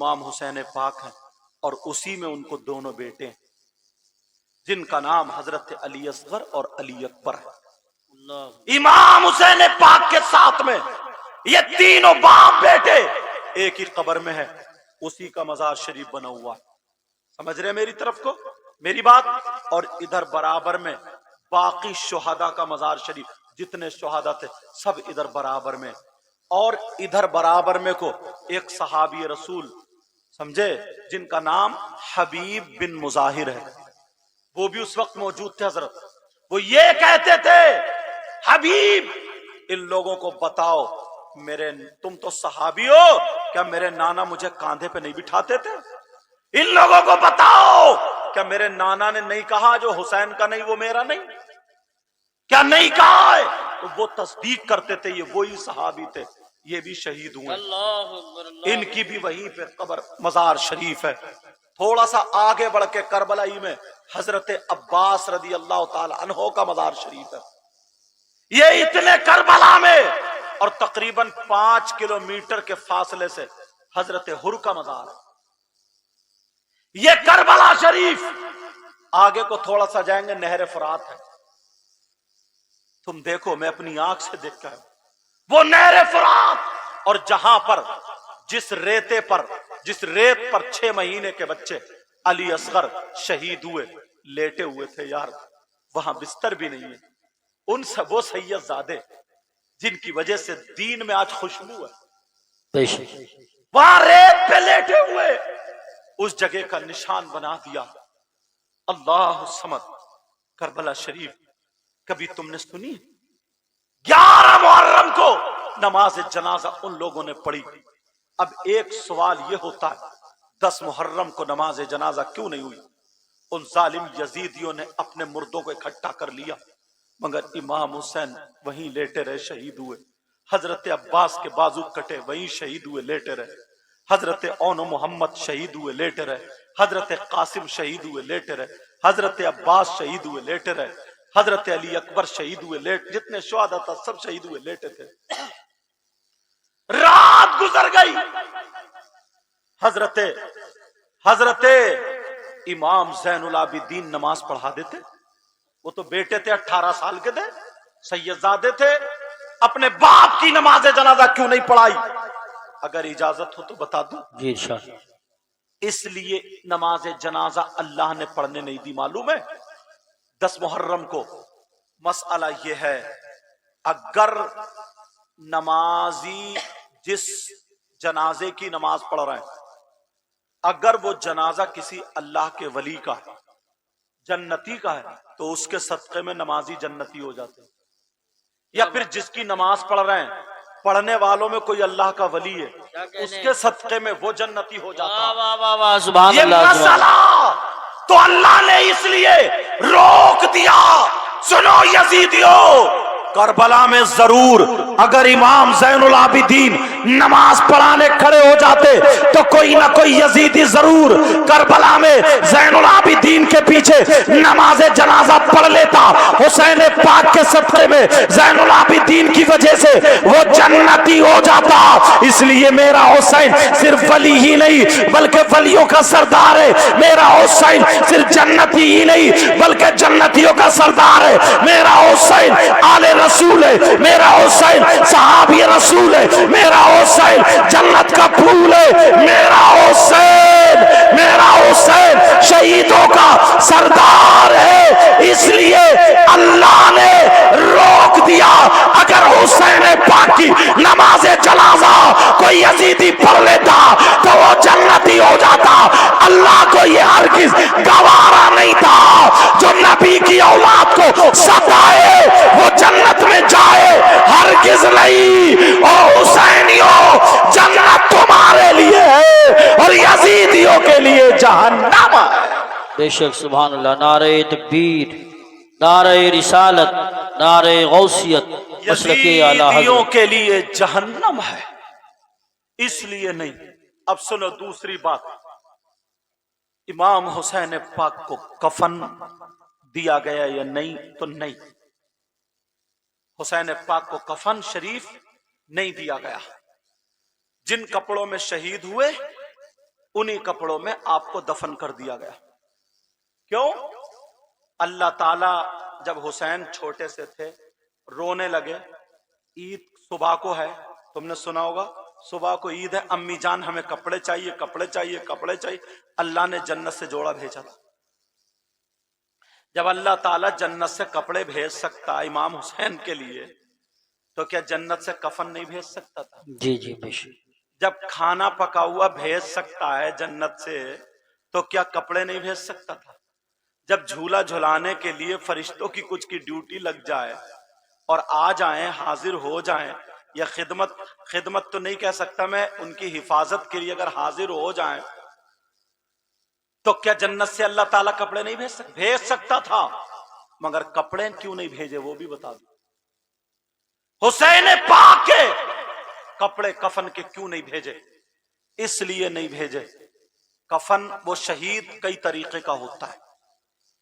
امام حسین پاک ہیں اور اسی میں ان کو دونوں بیٹے ہیں جن کا نام حضرت علی اصغر اور علی اکبر ہے۔ امام حسین پاک کے ساتھ میں یہ تینوں باپ بیٹے ایک ہی قبر میں ہے، اسی کا مزار شریف بنا ہوا ہے۔ سمجھ رہے میری طرف کو میری بات؟ اور ادھر برابر میں باقی شہداء کا مزار شریف، جتنے شہداء تھے سب ادھر برابر میں، اور ادھر برابر میں کو ایک صحابی رسول سمجھے جن کا نام حبیب بن مظاہر ہے، وہ بھی اس وقت موجود تھے حضرت۔ وہ یہ کہتے تھے حبیب ان لوگوں کو بتاؤ، تم تو صحابی ہو، کیا میرے نانا مجھے کاندھے پہ نہیں بٹھاتے تھے؟ ان لوگوں کو بتاؤ کیا میرے نانا نے نہیں کہا جو حسین کا نہیں وہ میرا نہیں؟ کیا نہیں کہا ہے؟ تو وہ تصدیق کرتے تھے یہ وہی صحابی تھے، یہ بھی شہید ہوئے، ان کی بھی وہیں پہ قبر مزار شریف ہے۔ تھوڑا سا آگے بڑھ کے کربلائی میں حضرت عباس رضی اللہ تعالی عنہ کا مزار شریف ہے۔ یہ اتنے کربلا میں اور تقریباً 5 کلومیٹر کے فاصلے سے حضرت حر کا مزار ہے۔ یہ کربلا شریف آگے کو تھوڑا سا جائیں گے نہر فرات ہے، تم دیکھو میں اپنی آنکھ سے دیکھ کر وہ نہر فرات، اور جہاں پر جس ریت پر 6 مہینے کے بچے علی اصغر شہید ہوئے لیٹے ہوئے تھے یار، وہاں بستر بھی نہیں ہے۔ ان سب وہ سید زادے جن کی وجہ سے دین میں آج خوشبو ہے، وہاں ریت پہ لیٹے ہوئے اس جگہ کا نشان بنا دیا۔ اللہ الصمد کربلا شریف کبھی تم نے سنی؟ 11 محرم کو نماز جنازہ ان لوگوں نے پڑھی۔ اب ایک سوال یہ ہوتا ہے 10 محرم کو نماز جنازہ کیوں نہیں ہوئی؟ ان ظالم یزیدیوں نے اپنے مردوں کو اکٹھا کر لیا، مگر امام حسین وہیں لیٹے رہے، شہید ہوئے۔ حضرت عباس کے بازو کٹے، وہیں شہید ہوئے، لیٹے رہے۔ حضرت اون محمد شہید ہوئے، لیٹے رہے۔ حضرت قاسم شہید ہوئے، لیٹے رہے۔ حضرت عباس شہید ہوئے، لیٹے رہے۔ حضرت علی اکبر شہید ہوئے، جتنے شہداء تھا سب شہید ہوئے، لیٹے تھے۔ رات گزر گئی، حضرت امام زین العابدین نماز پڑھا دیتے، وہ تو بیٹے تھے 18 سال کے تھے، سیدزادے تھے، اپنے باپ کی نماز جنازہ کیوں نہیں پڑھائی؟ اگر اجازت ہو تو بتا دوں جی انشاءاللہ۔ اس لیے نماز جنازہ اللہ نے پڑھنے نہیں دی، معلوم ہے؟ 10 محرم کو مسئلہ یہ ہے، اگر نمازی جس جنازے کی نماز پڑھ رہے ہیں اگر وہ جنازہ کسی اللہ کے ولی کا ہے، جنتی کا ہے، تو اس کے صدقے میں نمازی جنتی ہو جاتے ہیں۔ یا پھر جس کی نماز پڑھ رہے ہیں پڑھنے والوں میں کوئی اللہ کا ولی ہے، اس کے صدقے میں وہ جنتی ہو جاتا ہے۔ واہ واہ واہ، سبحان یہ اللہ، مسئلہ تو اللہ نے اس لیے روک دیا۔ سنو یزیدیوں، کربلا میں ضرور اگر امام زین العابدین نماز پڑھانے کھڑے ہو جاتے تو کوئی نہ کوئی یزیدی ضرور کربلا میں زین العابدین کے پیچھے نماز جنازہ پڑھ لیتا۔ حسین پاک کے صدقے میں زین العابدین کی وجہ سے وہ جنتی ہو جاتا۔ اس لیے میرا حسین صرف ولی ہی نہیں بلکہ ولیوں کا سردار ہے، میرا حسین صرف جنتی ہی نہیں بلکہ جنتیوں کا سردار ہے، میرا حسین آل رسول ہے، میرا حسین صحابی رسول ہے، میرا حسین جنت کا پھول ہے، میرا حسین شہیدوں کا سردار ہے۔ اس لیے اللہ نے روک دیا، اگر حسین پاک کی نماز جنازہ کوئی یزیدی پڑھ لیتا تو وہ جنتی ہو جاتا۔ اللہ کو یہ ہرگز گوارا نہیں تھا جو نبی کی اولاد کو ستائے وہ جنت میں جائے، ہرگز نہیں۔ اور حسینیوں جنت تمہارے لیے ہے اور یزیدیوں کے لیے جہنم ہے۔ بے شک، سبحان اللہ۔ نعرہ تکبیر، نعرہ رسالت، نعرہ غوثیت، مسلک اعلی یزیدیوں حضرت۔ کے لیے جہنم ہے، اس لیے نہیں۔ اب سنو دوسری بات، امام حسین پاک کو کفن دیا گیا یا نہیں؟ تو نہیں، حسین پاک کو کفن شریف نہیں دیا گیا۔ جن کپڑوں میں شہید ہوئے انہی کپڑوں میں آپ کو دفن کر دیا گیا۔ کیوں؟ اللہ تعالی جب حسین چھوٹے سے تھے رونے لگے، عید صبح کو ہے، تم نے سنا ہوگا صبح کو عید ہے، امی جان ہمیں کپڑے چاہیے کپڑے چاہیے کپڑے چاہیے، اللہ نے جنت سے جوڑا بھیجا تھا۔ جب اللہ تعالیٰ جنت سے کپڑے بھیج سکتا امام حسین کے لیے تو کیا جنت سے کفن نہیں بھیج سکتا تھا؟ جی جی بے شک۔ جب کھانا پکا ہوا بھیج سکتا ہے جنت سے تو کیا کپڑے نہیں بھیج سکتا تھا؟ جب جھولا جھلانے کے لیے فرشتوں کی کچھ کی ڈیوٹی لگ جائے اور آ جائیں حاضر ہو جائیں، یا خدمت تو نہیں کہہ سکتا میں، ان کی حفاظت کے لیے اگر حاضر ہو جائیں تو کیا جنت سے اللہ تعالیٰ کپڑے نہیں بھیج سکتا تھا؟ مگر کپڑے کیوں نہیں بھیجے وہ بھی بتا دو۔ حسین پاک کے کپڑے کفن کے کیوں نہیں بھیجے؟ اس لیے نہیں بھیجے، کفن وہ شہید کئی طریقے کا ہوتا ہے۔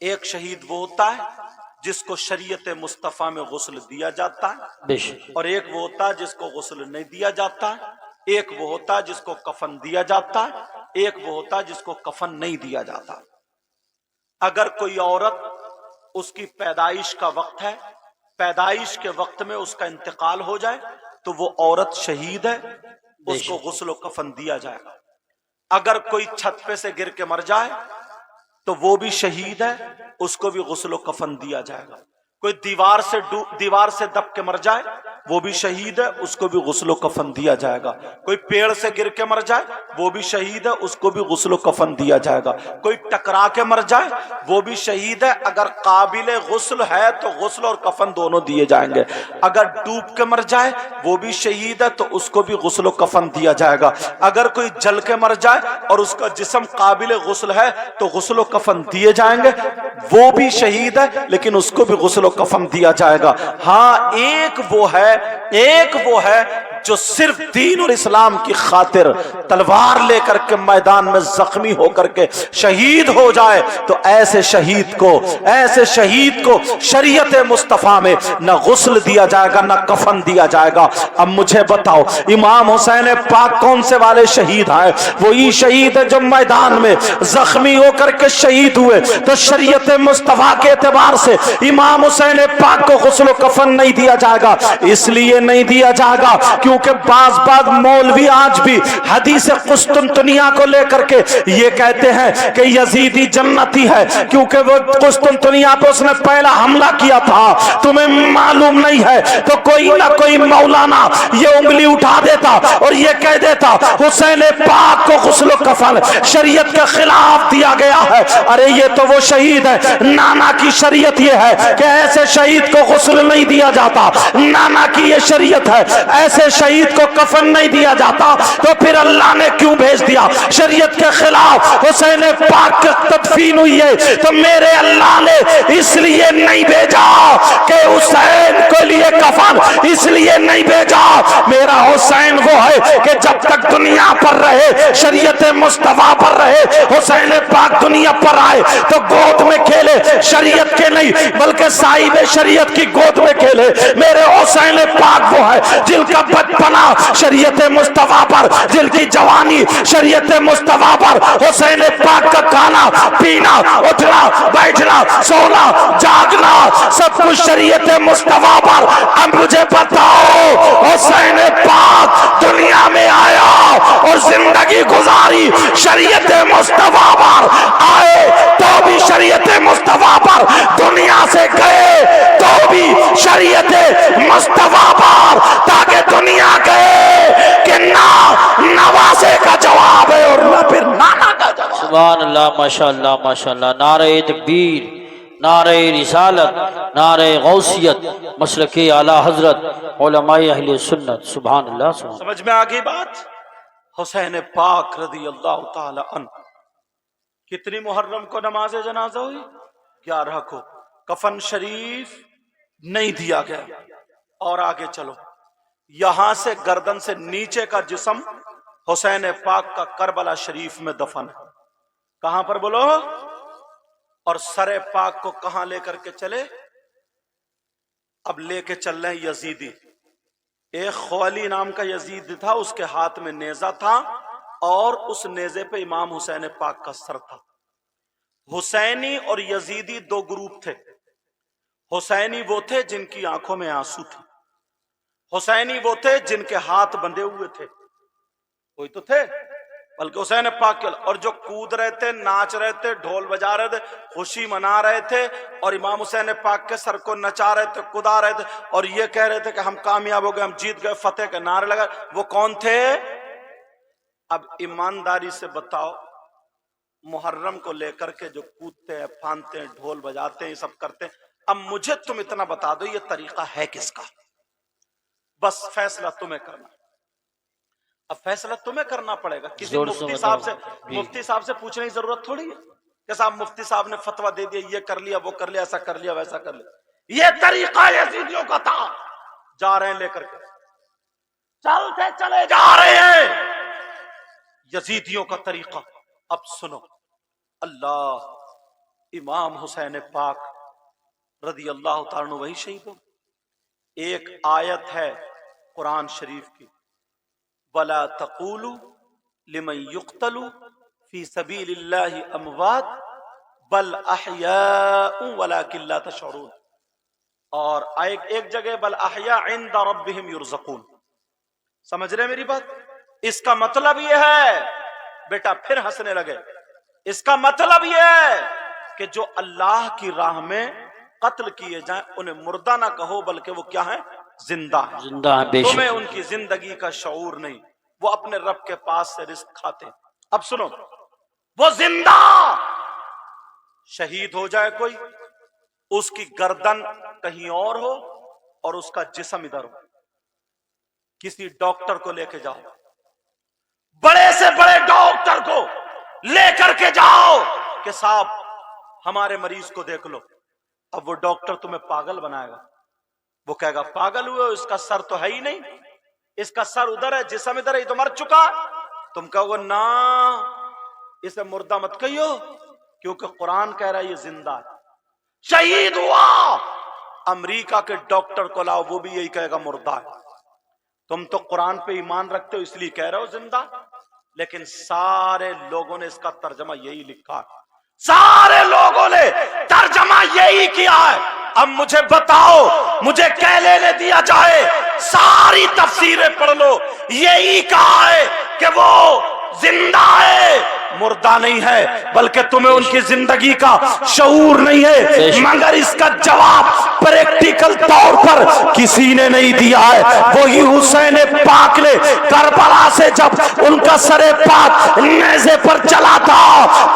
ایک شہید وہ ہوتا ہے جس کو شریعت مصطفیٰ میں غسل دیا جاتا ہے، بے شک۔ اور ایک وہ ہوتا ہے جس کو غسل نہیں دیا جاتا ہے، ایک وہ ہوتا ہے جس کو کفن دیا جاتا ہے، ایک وہ ہوتا ہے جس کو کفن نہیں دیا جاتا۔ اگر کوئی عورت، اس کی پیدائش کا وقت ہے، پیدائش کے وقت میں اس کا انتقال ہو جائے تو وہ عورت شہید ہے، اس کو غسل و کفن دیا جائے گا۔ اگر کوئی چھت پہ سے گر کے مر جائے تو وہ بھی شہید ہے، اس کو بھی غسل و کفن دیا جائے گا۔ کوئی دیوار سے دب کے مر جائے وہ بھی شہید ہے، اس کو بھی غسل و کفن دیا جائے گا۔ کوئی پیڑ سے گر کے مر جائے وہ بھی شہید ہے، اس کو بھی غسل و کفن دیا جائے گا۔ کوئی ٹکرا کے مر جائے وہ بھی شہید ہے، اگر قابل غسل ہے تو غسل اور کفن دونوں دیے جائیں گے۔ اگر ڈوب کے مر جائے وہ بھی شہید ہے تو اس کو بھی غسل و کفن دیا جائے گا۔ اگر کوئی جل کے مر جائے اور اس کا جسم قابل غسل ہے تو غسل و کفن دیے جائیں گے، وہ بھی شہید ہے لیکن اس کو بھی غسل و کفن دیا جائے گا۔ ہاں ایک وہ ہے جو صرف دین اور اسلام کی خاطر تلوار لے کر کے میدان میں زخمی ہو کر کے شہید ہو جائے تو ایسے شہید کو شریعت مصطفیٰ میں نہ غسل دیا جائے گا نہ کفن دیا جائے گا۔ اب مجھے بتاؤ امام حسین پاک کون سے والے شہید ہیں؟ وہی شہید ہے جو میدان میں زخمی ہو کر کے شہید ہوئے تو شریعت مصطفیٰ کے اعتبار سے امام حسین پاک کو غسل و کفن نہیں دیا جائے گا۔ اس لیے نہیں دیا جائے گا کیونکہ بعض مولوی آج بھی حدیث قسطنطنیہ کو لے کر کے یہ کہتے ہیں کہ یزیدی جنتی ہے کیونکہ وہ قسطنطنیہ پہ اس نے پہلا حملہ کیا تھا۔ تمہیں معلوم نہیں ہے تو کوئی نہ کوئی مولانا یہ انگلی اٹھا دیتا اور یہ کہہ دیتا حسین پاک کو غسل و کفن شریعت کے خلاف دیا گیا ہے۔ ارے یہ تو وہ شہید ہے، نانا کی شریعت یہ ہے کہ ایسے شہید کو غسل نہیں دیا جاتا، نانا کی یہ شریعت ہے ایسے شہید کو کفن نہیں دیا جاتا، تو پھر اللہ نے کیوں بھیج دیا؟ شریعت کے خلاف حسین پاک کی تدفین ہوئی ہے تو میرے اللہ نے اس لیے نہیں بھیجا کہ حسین کے لیے کفن، اس لیے نہیں بھیجا میرا حسین وہ ہے کہ جب تک دنیا پر رہے شریعت مصطفیٰ پر رہے، حسین پاک دنیا پر آئے تو گود میں کھیلے شریعت کے نہیں بلکہ صاحب شریعت کی گود میں کھیلے۔ میرے حسین پاک وہ ہے جن کا بچپنا شریعت مصطفیٰ پر، جن کی جوانی شریعت مصطفیٰ پر، حسین پاک کا کھانا پینا اٹھنا بیٹھنا سونا جاگنا سب کچھ شریعت مصطفیٰ پر۔ اب مجھے بتاؤ حسین پاک دنیا میں آیا اور زندگی گزاری شریعت مصطفیٰ پر، آئے تو بھی شریعت مصطفیٰ پر، دنیا سے گئے تو بھی شریعت مصطفیٰ پر، تاکہ دنیا گئے کہ نواسے کا جواب ہے اور نہ پھر نانا کا جواب۔ سبحان اللہ، ماشاءاللہ ماشاءاللہ، نعرہ تکبیر، نعرہ رسالت، نعرہ غوثیت، مسلک اعلیٰ حضرت علماء اہل سنت۔ سبحان اللہ سبحان اللہ۔ سمجھ میں آگئی بات؟ حسین پاک رضی اللہ تعالی عنہ کتنی محرم کو نماز جنازہ ہوئی؟ 11 کو۔ کفن شریف نہیں دیا گیا۔ اور آگے چلو، یہاں سے گردن سے نیچے کا جسم حسین پاک کا کربلا شریف میں دفن ہے۔ کہاں پر بولو؟ اور سر پاک کو کہاں لے کر کے چلے؟ اب لے کے چل رہے ہیں یزیدی۔ ایک خوالی نام کا یزید تھا، اس کے ہاتھ میں نیزہ تھا، اور اس نیزے پہ امام حسین پاک کا سر تھا۔ حسینی اور یزیدی دو گروپ تھے۔ حسینی وہ تھے جن کی آنکھوں میں آنسو تھے، حسینی وہ تھے جن کے ہاتھ بندھے ہوئے تھے، کوئی تو تھے، بلکہ حسین پاک کے اور جو کود رہے تھے، ناچ رہے تھے، ڈھول بجا رہے تھے، خوشی منا رہے تھے، اور امام حسین پاک کے سر کو نچا رہے تھے، کدا رہے تھے، اور یہ کہہ رہے تھے کہ ہم کامیاب ہو گئے، ہم جیت گئے، فتح کے نعرے لگا۔ وہ کون تھے؟ اب ایمانداری سے بتاؤ، محرم کو لے کر کے جو کودتے ہیں، پھاندتے ہیں، ڈھول بجاتے ہیں، یہ سب کرتے ہیں، اب مجھے تم اتنا بتا دو یہ طریقہ ہے کس کا؟ بس فیصلہ تمہیں کرنا۔ اب فیصلہ تمہیں کرنا پڑے گا، کسی زور سے مفتی بتاؤ مفتی صاحب سے پوچھنے کی ضرورت تھوڑی ہے کہ صاحب مفتی صاحب نے فتویٰ دے دیا، یہ کر لیا، وہ کر لیا، ایسا کر لیا، ویسا کر لیا۔ یہ طریقہ یزیدیوں کا تھا۔ جا رہے ہیں لے کر کے، چلتے چلے جا رہے ہیں، یزیدیوں کا طریقہ۔ اب سنو، اللہ، امام حسین پاک رضی اللہ تعالیٰ عنہ وہی شہید ہو۔ ایک آیت ہے قرآن شریف کی، وَلَا تَقُولُوا لِمَنْ يُقْتَلُ فِي سَبِيلِ اللَّهِ أَمْوَاتٌ بَلْ أَحْيَاءٌ وَلَكِنْ لَا تَشْعُرُونَ، اور ایک جگہ بل احیاء عند ربهم يرزقون۔ سمجھ رہے میری بات؟ اس کا مطلب یہ ہے، بیٹا پھر ہنسنے لگے، اس کا مطلب یہ ہے کہ جو اللہ کی راہ میں قتل کیے جائیں انہیں مردہ نہ کہو، بلکہ وہ کیا ہیں؟ زندہ ہیں۔ زندہ ہے بے تمہیں شک۔ ان کی زندگی کا شعور نہیں، وہ اپنے رب کے پاس سے رزق کھاتے ہیں۔ اب سنو، وہ زندہ شہید ہو جائے کوئی، اس کی گردن کہیں اور ہو اور اس کا جسم ادھر ہو، کسی ڈاکٹر کو لے کے جاؤ، بڑے سے بڑے ڈاکٹر کو لے کر کے جاؤ کہ صاحب ہمارے مریض کو دیکھ لو۔ اب وہ ڈاکٹر تمہیں پاگل بنائے گا، وہ کہے گا پاگل ہوئے ہو، اس کا سر تو ہے ہی نہیں، اس کا سر ادھر ہے، جسم ادھر ہے، یہ تو مر چکا۔ تم کہو گے نا، اسے مردہ مت کہیو، کیونکہ قرآن کہہ رہا ہے یہ زندہ ہے، شہید ہوا۔ امریکہ کے ڈاکٹر کو لاؤ، وہ بھی یہی کہے گا مردہ ہے۔ تم تو قرآن پہ ایمان رکھتے ہو اس لیے کہہ رہے ہو زندہ، لیکن سارے لوگوں نے اس کا ترجمہ یہی لکھا ہے، سارے لوگوں نے ترجمہ یہی کیا ہے۔ اب مجھے بتاؤ، مجھے کہہ لینے دیا جائے، ساری تفسیریں پڑھ لو، یہی کہا ہے کہ وہ زندہ ہے، مردہ نہیں ہے، بلکہ تمہیں ان کی زندگی کا شعور نہیں ہے۔ مگر اس کا جواب پریکٹیکل طور پر کسی نے نہیں دیا ہے۔ وہی حسین پاک نے کربلا سے جب ان کا سر پاک نیزے پر چلا تھا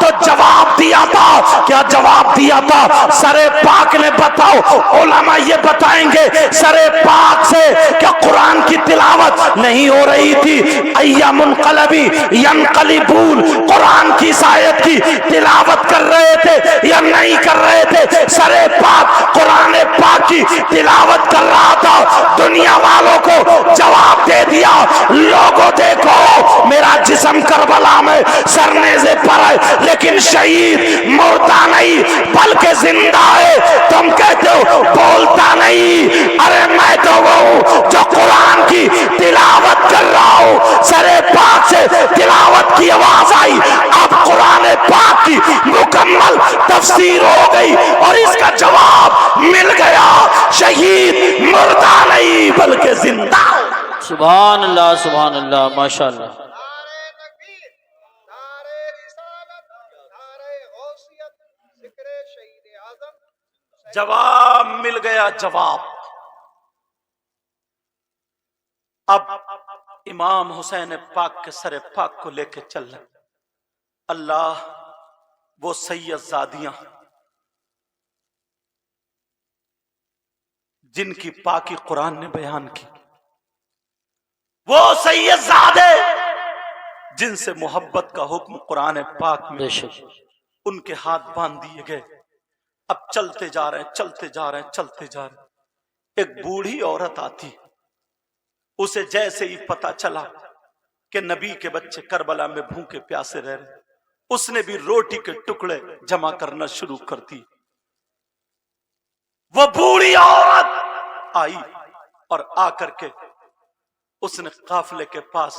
تو جواب دیا تھا، کیا جواب دیا تھا؟ سر پاک نے، بتاؤ، علماء یہ بتائیں گے سر پاک سے کیا قرآن کی تلاوت نہیں ہو رہی تھی؟ ایام منقلبی ینقلبون، قرآن کی آیت کی تلاوت کر رہے تھے یا نہیں کر رہے تھے؟ سر پاک قرآن پاک کی تلاوت کر رہا تھا۔ دنیا والوں کو جواب دے دیا، لوگوں دیکھو میرا جسم کربلا میں سر نیزے پر ہے، لیکن شہید مردہ نہیں بلکہ زندہ ہے۔ تم کہتے ہو بولتا نہیں، ارے میں تو وہ ہوں جو قرآن کی تلاوت کر رہا ہوں۔ سر پاک سے تلاوت کی آواز آئی، اب قرآن پاک کی مکمل تفسیر ہو گئی اور اس کا جواب مل گیا، شہید مردہ نہیں بلکہ زندہ۔ سبحان اللہ، سبحان اللہ، ماشاء اللہ۔ نعرہ تکبیر، نعرہ رسالت، نعرہ غوثیت، ذکر شہید اعظم۔ جواب مل گیا، جواب۔ اب امام حسین پاک کے سر پاک کو لے کے چل رہے۔ اللہ، وہ سید زادیاں جن کی پاکی قرآن نے بیان کی، وہ سید زادے جن سے محبت کا حکم قرآن پاک میں، بے شک۔ ان کے ہاتھ باندھ دیے گئے۔ اب چلتے جا رہے ہیں، چلتے جا رہے ہیں، چلتے جا رہے ہیں۔ ایک بوڑھی عورت آتی، اسے جیسے ہی پتا چلا کہ نبی کے بچے کربلا میں بھوکے پیاسے رہ رہے، اس نے بھی روٹی کے ٹکڑے جمع کرنا شروع کر دی۔ وہ بوڑھی عورت آئی اور آ کر کے اس نے قافلے کے پاس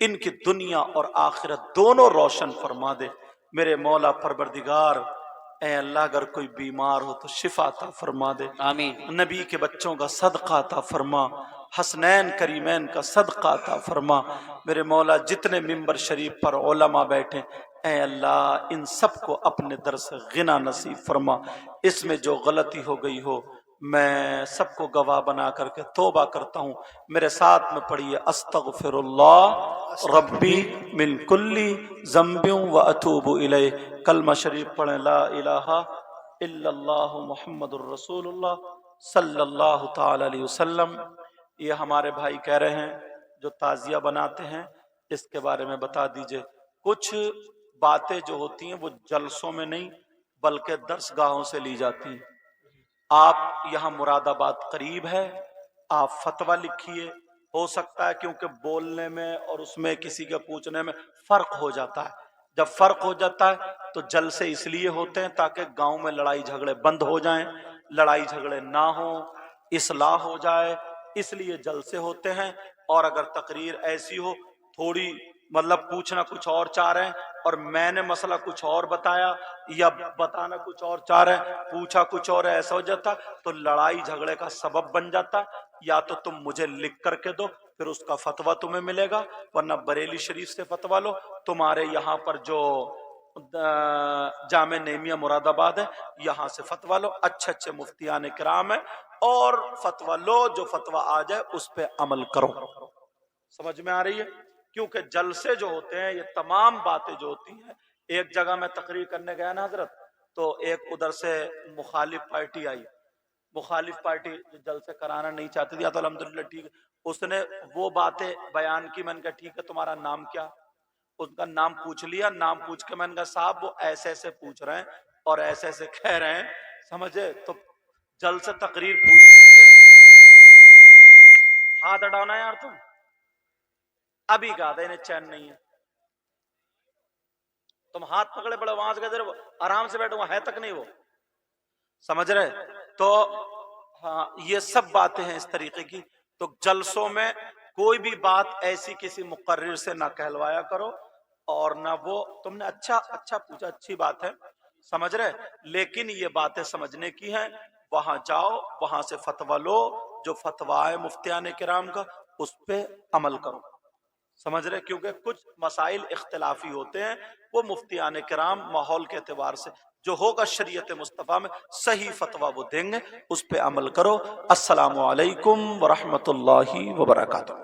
ان کی دنیا اور آخرت دونوں روشن فرما دے۔ میرے مولا پروردگار اے اللہ اگر کوئی بیمار ہو تو شفا عطا فرما دے، آمین۔ نبی کے بچوں کا صدقہ عطا فرما، حسنین کریمین کا صدقہ عطا فرما۔ میرے مولا جتنے ممبر شریف پر علماء بیٹھے اے اللہ ان سب کو اپنے در سے غنا نصیب فرما۔ اس میں جو غلطی ہو گئی ہو میں سب کو گواہ بنا کر کے توبہ کرتا ہوں۔ میرے ساتھ میں پڑھیے استغفر اللہ ربی من کلی ذنب و اتوب الیہ۔ کلمہ شریف پڑھیں لا الہ الا اللہ محمد الرسول اللہ صلی اللہ تعالی علیہ وسلم۔ یہ ہمارے بھائی کہہ رہے ہیں جو تعزیہ بناتے ہیں اس کے بارے میں بتا دیجئے۔ کچھ باتیں جو ہوتی ہیں وہ جلسوں میں نہیں بلکہ درس گاہوں سے لی جاتی ہیں۔ آپ یہاں مراد آباد قریب ہے، آپ فتویٰ لکھیے، ہو سکتا ہے کیونکہ بولنے میں اور اس میں کسی کے پوچھنے میں فرق ہو جاتا ہے۔ جب فرق ہو جاتا ہے تو جلسے اس لیے ہوتے ہیں تاکہ گاؤں میں لڑائی جھگڑے بند ہو جائیں، لڑائی جھگڑے نہ ہوں، اصلاح ہو جائے، اس لیے جلسے ہوتے ہیں۔ اور اگر تقریر ایسی ہو تھوڑی مطلب پوچھنا کچھ اور چاہ رہے ہیں اور میں نے مسئلہ کچھ اور بتایا یا بتانا کچھ اور چاہ رہے ہیں پوچھا کچھ اور ایسا ہو جاتا تو لڑائی جھگڑے کا سبب بن جاتا۔ یا تو تم مجھے لکھ کر کے دو پھر اس کا فتویٰ تمہیں ملے گا، ورنہ بریلی شریف سے فتویٰ لو، تمہارے یہاں پر جو جامع نعیمیہ مراد آباد ہے یہاں سے فتویٰ لو، اچھے اچھے مفتیان کرام ہیں، اور فتویٰ لو، جو فتویٰ آ جائے اس پہ عمل کرو۔ سمجھ میں آ رہی ہے؟ کیونکہ جلسے جو ہوتے ہیں یہ تمام باتیں جو ہوتی ہیں، ایک جگہ میں تقریر کرنے گیا نا حضرت، تو ایک ادھر سے مخالف پارٹی آئی، مخالف پارٹی جو جلسے کرانا نہیں چاہتی تھی، تو الحمدللہ ٹھیک ہے، اس نے وہ باتیں بیان کی، میں نے کہا ٹھیک ہے تمہارا نام کیا؟ ان کا نام پوچھ لیا، نام پوچھ کے میں نے کہا صاحب وہ ایسے ایسے پوچھ رہے ہیں اور ایسے ایسے کہہ رہے ہیں، سمجھے؟ تو جلسے تقریر پوری ہوئی ہے، ہاتھ اڑانا یار تم، ابھی کہا تھا انہیں چین نہیں ہے، تم ہاتھ پکڑے پڑے وہاں سے کہتے آرام سے بیٹھو، وہاں ہے تک نہیں وہ، سمجھ رہے؟ تو ہاں یہ سب باتیں ہیں اس طریقے کی۔ تو جلسوں میں کوئی بھی بات ایسی کسی مقرر سے نہ کہلوایا کرو، اور نہ وہ تم نے اچھا پوچھا، اچھی بات ہے، سمجھ رہے؟ لیکن یہ باتیں سمجھنے کی ہیں، وہاں جاؤ، وہاں سے فتویٰ لو، جو فتویٰ ہے مفتیان کرام کا اس پہ عمل کرو، سمجھ رہے؟ کیونکہ کچھ مسائل اختلافی ہوتے ہیں، وہ مفتیان کرام ماحول کے اعتبار سے جو ہوگا شریعت مصطفیٰ میں صحیح فتویٰ وہ دیں گے، اس پہ عمل کرو۔ السلام علیکم ورحمۃ اللہ وبرکاتہ۔